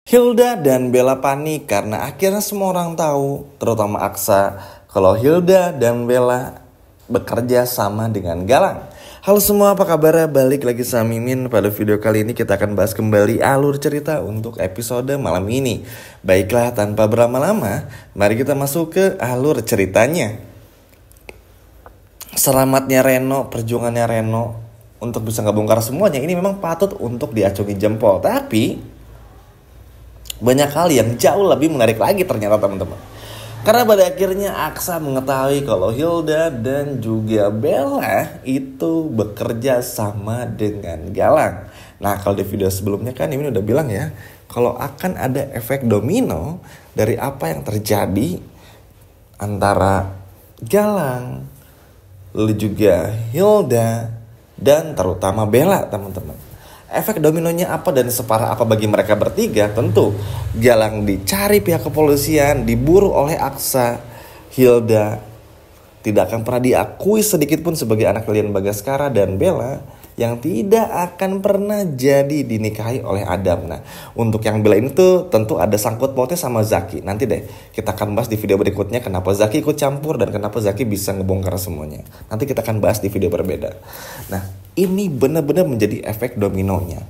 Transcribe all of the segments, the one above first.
Hilda dan Bella panik karena akhirnya semua orang tahu, terutama Aksa, kalau Hilda dan Bella bekerja sama dengan Galang. Halo semua, apa kabarnya? Balik lagi sama Mimin. Pada video kali ini kita akan bahas kembali alur cerita untuk episode malam ini. Baiklah, tanpa berlama-lama, mari kita masuk ke alur ceritanya. Selamatnya Reno, perjuangannya Reno untuk bisa ngebongkar semuanya ini memang patut untuk diacungi jempol. Tapi banyak hal yang jauh lebih menarik lagi ternyata teman-teman. Karena pada akhirnya Aksa mengetahui kalau Hilda dan juga Bella itu bekerja sama dengan Galang. Nah, kalau di video sebelumnya kan Mimin udah bilang ya, kalau akan ada efek domino dari apa yang terjadi antara Galang, lalu juga Hilda, dan terutama Bella teman-teman. Efek dominonya apa dan separah apa bagi mereka bertiga? Tentu Galang dicari pihak kepolisian, diburu oleh Aksa. Hilda tidak akan pernah diakui sedikit pun sebagai anak Lian Bagaskara, dan Bella yang tidak akan pernah jadi dinikahi oleh Adam. Nah, untuk yang Bella ini tuh tentu ada sangkut pautnya sama Zaki. Nanti deh kita akan bahas di video berikutnya kenapa Zaki ikut campur dan kenapa Zaki bisa ngebongkar semuanya. Nanti kita akan bahas di video berbeda. Nah, ini benar-benar menjadi efek dominonya.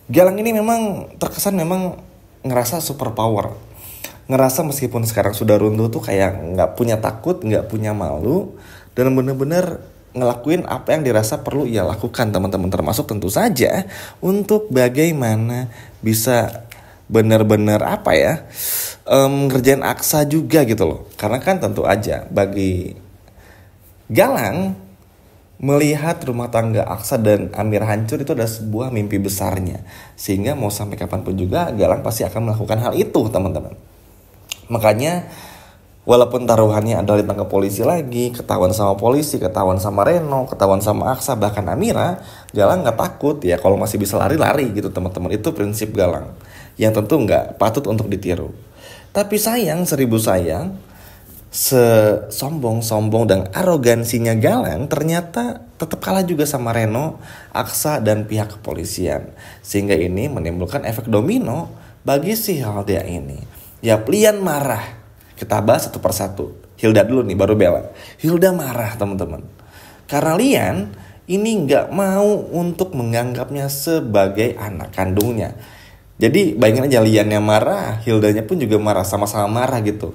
Galang ini memang terkesan memang ngerasa super power. Ngerasa meskipun sekarang sudah runtuh tuh kayak gak punya takut, gak punya malu. Dan benar-benar ngelakuin apa yang dirasa perlu ia lakukan teman-teman. Termasuk tentu saja untuk bagaimana bisa benar-benar ngerjain Aksa juga gitu loh. Karena kan tentu aja bagi Galang, melihat rumah tangga Aksa dan Amir hancur itu adalah sebuah mimpi besarnya. Sehingga mau sampai kapanpun juga Galang pasti akan melakukan hal itu teman-teman. Makanya walaupun taruhannya adalah ditangkap polisi lagi, ketahuan sama polisi, ketahuan sama Reno, ketahuan sama Aksa, bahkan Amira, Galang gak takut ya. Kalau masih bisa lari-lari gitu teman-teman. Itu prinsip Galang yang tentu gak patut untuk ditiru. Tapi sayang, seribu sayang, sesombong-sombong dan arogansinya Galang ternyata tetap kalah juga sama Reno, Aksa, dan pihak kepolisian. Sehingga ini menimbulkan efek domino bagi si Hilda ini. Ya, Lian marah. Kita bahas satu persatu. Hilda dulu nih, baru Bella. Hilda marah teman-teman. Karena Lian ini gak mau untuk menganggapnya sebagai anak kandungnya. Jadi bayangin aja, Lian yang marah, Hildanya pun juga marah, sama-sama marah gitu.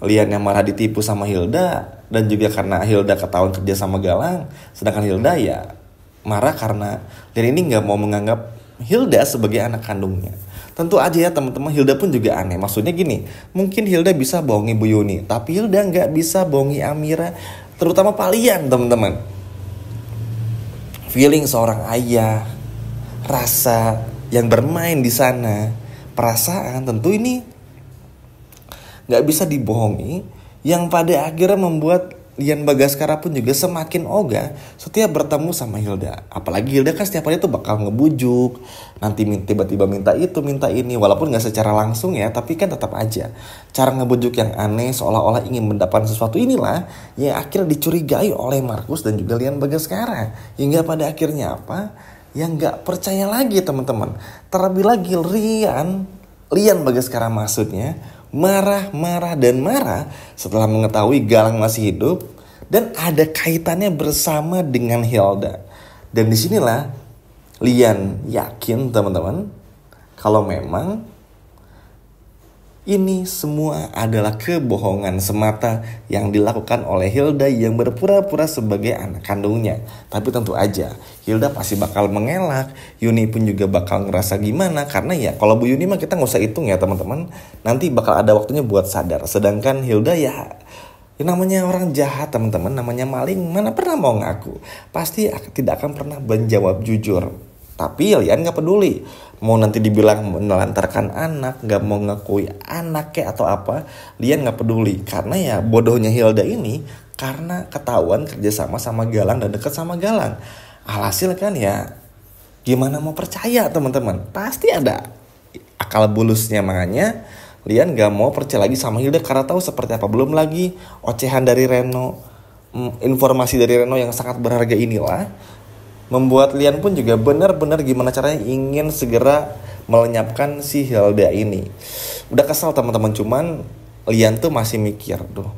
Lian yang marah ditipu sama Hilda, dan juga karena Hilda ketahuan kerja sama Galang. Sedangkan Hilda ya marah karena Lian ini gak mau menganggap Hilda sebagai anak kandungnya. Tentu aja ya teman-teman, Hilda pun juga aneh. Maksudnya gini, mungkin Hilda bisa bohongi Bu Yuni, tapi Hilda gak bisa bohongi Amira, terutama Pak Lian teman-teman. Feeling seorang ayah, rasa yang bermain di sana, perasaan tentu ini gak bisa dibohongi, yang pada akhirnya membuat Lian Bagaskara pun juga semakin ogah setiap bertemu sama Hilda. Apalagi Hilda kan setiap hari tuh bakal ngebujuk, nanti tiba-tiba minta itu, minta ini. Walaupun gak secara langsung ya, tapi kan tetap aja cara ngebujuk yang aneh, seolah-olah ingin mendapatkan sesuatu inilah yang akhirnya dicurigai oleh Markus dan juga Lian Bagaskara. Hingga pada akhirnya yang gak percaya lagi teman-teman. Terlebih lagi Lian Bagaskara maksudnya marah setelah mengetahui Galang masih hidup dan ada kaitannya bersama dengan Hilda. Dan disinilah Lian yakin teman-teman kalau memang ini semua adalah kebohongan semata yang dilakukan oleh Hilda yang berpura-pura sebagai anak kandungnya. Tapi tentu aja Hilda pasti bakal mengelak, Yuni pun juga bakal ngerasa gimana. Karena ya kalau Bu Yuni mah kita gak usah hitung ya teman-teman, nanti bakal ada waktunya buat sadar. Sedangkan Hilda ya namanya orang jahat teman-teman, namanya maling, mana pernah mau ngaku. Pasti tidak akan pernah menjawab jujur. Tapi Lian gak peduli, mau nanti dibilang menelantarkan anak, gak mau ngakui anak kayak atau apa, Lian gak peduli. Karena ya bodohnya Hilda ini karena ketahuan kerjasama sama Galang dan deket sama Galang. Alhasil kan ya gimana mau percaya teman-teman, pasti ada akal bulusnya. Makanya Lian gak mau percaya lagi sama Hilda karena tahu seperti apa. Belum lagi ocehan dari Reno, informasi dari Reno yang sangat berharga inilah membuat Lian pun juga benar-benar gimana caranya ingin segera melenyapkan si Hilda ini. Udah kesal teman-teman, cuman Lian tuh masih mikir, duh,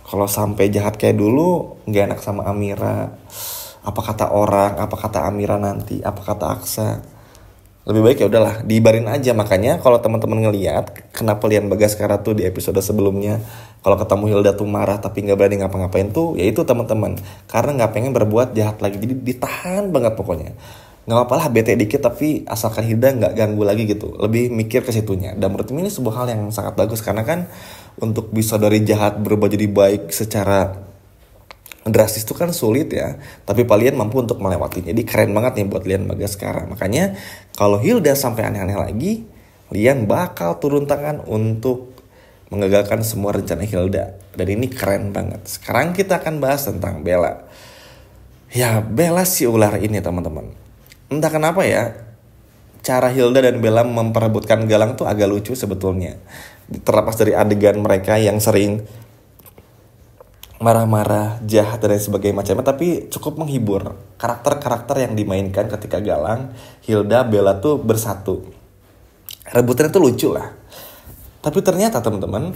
kalau sampai jahat kayak dulu nggak enak sama Amira. Apa kata orang, apa kata Amira nanti, apa kata Aksa. Lebih baik ya udahlah diibarin aja. Makanya kalau teman-teman ngelihat kenapa Lian Bagaskara tuh di episode sebelumnya kalau ketemu Hilda tuh marah tapi nggak berani ngapa-ngapain tuh, ya itu teman-teman, karena nggak pengen berbuat jahat lagi, jadi ditahan banget pokoknya. Nggak apa-apa lah bete dikit tapi asalkan Hilda nggak ganggu lagi gitu, lebih mikir ke situnya. Dan menurut ini sebuah hal yang sangat bagus, karena kan untuk bisa dari jahat berubah jadi baik secara drastis itu kan sulit ya, tapi Lian mampu untuk melewatinya. Jadi keren banget nih buat Lian Bagaskara. Makanya kalau Hilda sampai aneh-aneh lagi, Lian bakal turun tangan untuk mengagalkan semua rencana Hilda. Dan ini keren banget. Sekarang kita akan bahas tentang Bella. Ya, Bella si ular ini teman-teman, entah kenapa ya, cara Hilda dan Bella memperebutkan Galang tuh agak lucu sebetulnya. Terlepas dari adegan mereka yang sering marah-marah, jahat dan lain sebagainya macamnya, tapi cukup menghibur. Karakter-karakter yang dimainkan ketika Galang, Hilda, Bella tuh bersatu. Rebutannya tuh lucu lah. Tapi ternyata teman-teman,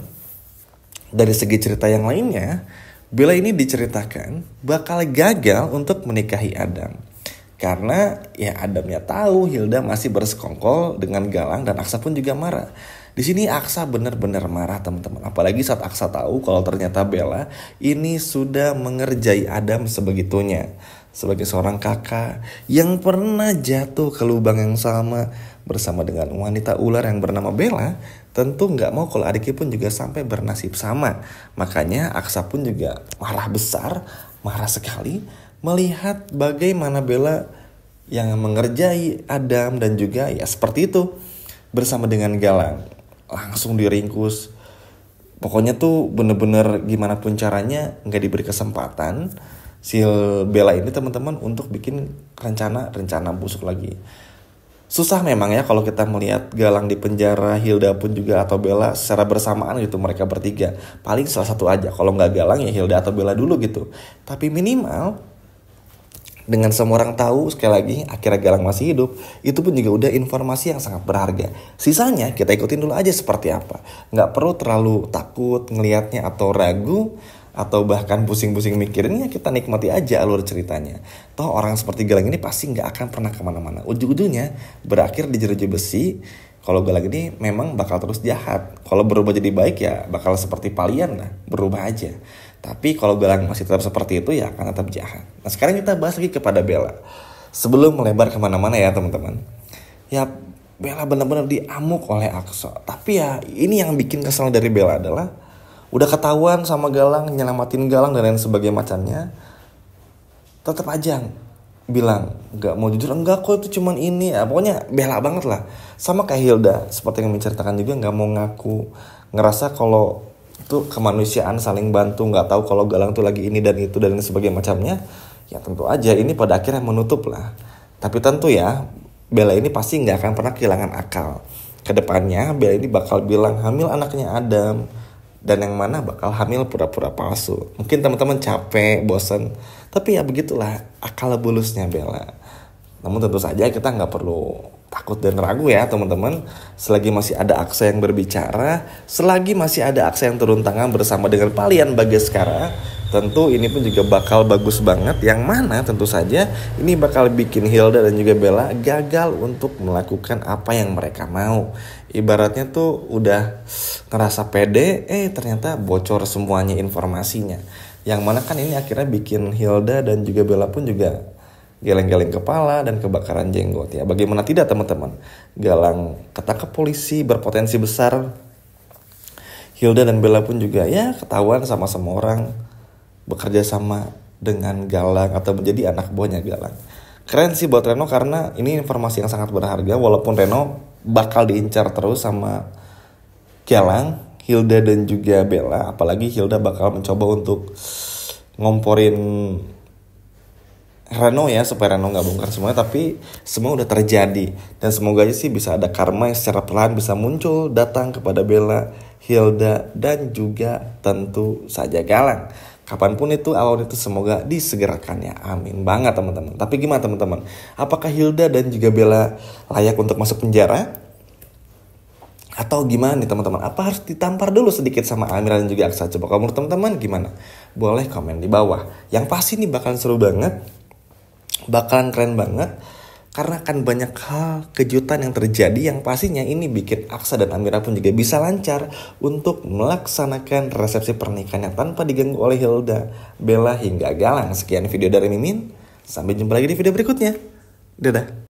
dari segi cerita yang lainnya, Bella ini diceritakan bakal gagal untuk menikahi Adam. Karena ya Adamnya tahu Hilda masih bersekongkol dengan Galang dan Aksa pun juga marah. Di sini Aksa benar-benar marah teman-teman. Apalagi saat Aksa tahu kalau ternyata Bella ini sudah mengerjai Adam sebegitunya. Sebagai seorang kakak yang pernah jatuh ke lubang yang sama bersama dengan wanita ular yang bernama Bella, tentu nggak mau kalau adiknya pun juga sampai bernasib sama. Makanya Aksa pun juga marah besar, marah sekali melihat bagaimana Bella yang mengerjai Adam dan juga ya seperti itu bersama dengan Galang. Langsung diringkus. Pokoknya tuh bener-bener gimana pun caranya gak diberi kesempatan si Bella ini teman-teman untuk bikin rencana busuk lagi. Susah memang ya kalau kita melihat Galang di penjara, Hilda pun juga atau Bella secara bersamaan gitu, mereka bertiga. Paling salah satu aja, kalau gak Galang ya Hilda atau Bella dulu gitu. Tapi minimal dengan semua orang tahu sekali lagi akhirnya Galang masih hidup, itu pun juga udah informasi yang sangat berharga. Sisanya kita ikutin dulu aja seperti apa. Nggak perlu terlalu takut ngelihatnya atau ragu atau bahkan pusing-pusing mikirinnya, kita nikmati aja alur ceritanya. Toh orang seperti Galang ini pasti nggak akan pernah kemana-mana. Ujung-ujungnya berakhir di jeruji besi. Kalau Galang ini memang bakal terus jahat. Kalau berubah jadi baik ya bakal seperti Lian lah, berubah aja. Tapi kalau Galang masih tetap seperti itu ya akan tetap jahat. Nah sekarang kita bahas lagi kepada Bella. Sebelum melebar kemana-mana ya teman-teman. Ya Bella benar-benar diamuk oleh Aksa. Tapi ya ini yang bikin kesal dari Bella adalah udah ketahuan sama Galang, nyelamatin Galang dan lain sebagainya macamnya, tetap aja bilang nggak mau jujur, enggak kok itu cuman ini ya. Pokoknya Bella banget lah. Sama kayak Hilda, seperti yang menceritakan juga nggak mau ngaku, ngerasa kalau itu kemanusiaan saling bantu, nggak tahu kalau Galang tuh lagi ini dan itu dan sebagainya macamnya. Ya tentu aja ini pada akhirnya menutup lah. Tapi tentu ya Bella ini pasti nggak akan pernah kehilangan akal. Kedepannya Bella ini bakal bilang hamil anaknya Adam, dan yang mana bakal hamil pura-pura palsu. Mungkin teman-teman capek, bosan, tapi ya begitulah akal bulusnya Bella. Namun tentu saja kita nggak perlu takut dan ragu ya teman-teman. Selagi masih ada Aksa yang berbicara, selagi masih ada Aksa yang turun tangan bersama dengan Lian Bagaskara, tentu ini pun juga bakal bagus banget. Yang mana tentu saja ini bakal bikin Hilda dan juga Bella gagal untuk melakukan apa yang mereka mau. Ibaratnya tuh udah ngerasa pede, ternyata bocor semuanya informasinya. Yang mana kan ini akhirnya bikin Hilda dan juga Bella pun juga geleng-geleng kepala dan kebakaran jenggot ya. Bagaimana tidak teman-teman? Galang ketangkep polisi berpotensi besar. Hilda dan Bella pun juga ya ketahuan sama-sama orang bekerja sama dengan Galang atau menjadi anak buahnya Galang. Keren sih buat Reno karena ini informasi yang sangat berharga. Walaupun Reno bakal diincar terus sama Galang, Hilda dan juga Bella. Apalagi Hilda bakal mencoba untuk ngomporin Reno ya, supaya Reno gak bongkar semuanya. Tapi semua udah terjadi, dan semoga aja sih bisa ada karma yang secara perlahan bisa muncul datang kepada Bella, Hilda, dan juga tentu saja Galang. Kapanpun itu, awal itu semoga disegerakan ya, amin banget teman-teman. Tapi gimana teman-teman, apakah Hilda dan juga Bella layak untuk masuk penjara? Atau gimana nih teman-teman? Apa harus ditampar dulu sedikit sama Amira dan juga Aksa? Coba kamu teman-teman gimana? Boleh komen di bawah. Yang pasti nih bakalan seru banget, bakalan keren banget, karena akan banyak hal kejutan yang terjadi yang pastinya ini bikin Aksa dan Amira pun juga bisa lancar untuk melaksanakan resepsi pernikahannya tanpa diganggu oleh Hilda, Bella hingga Galang. Sekian video dari Mimin. Sampai jumpa lagi di video berikutnya. Dadah.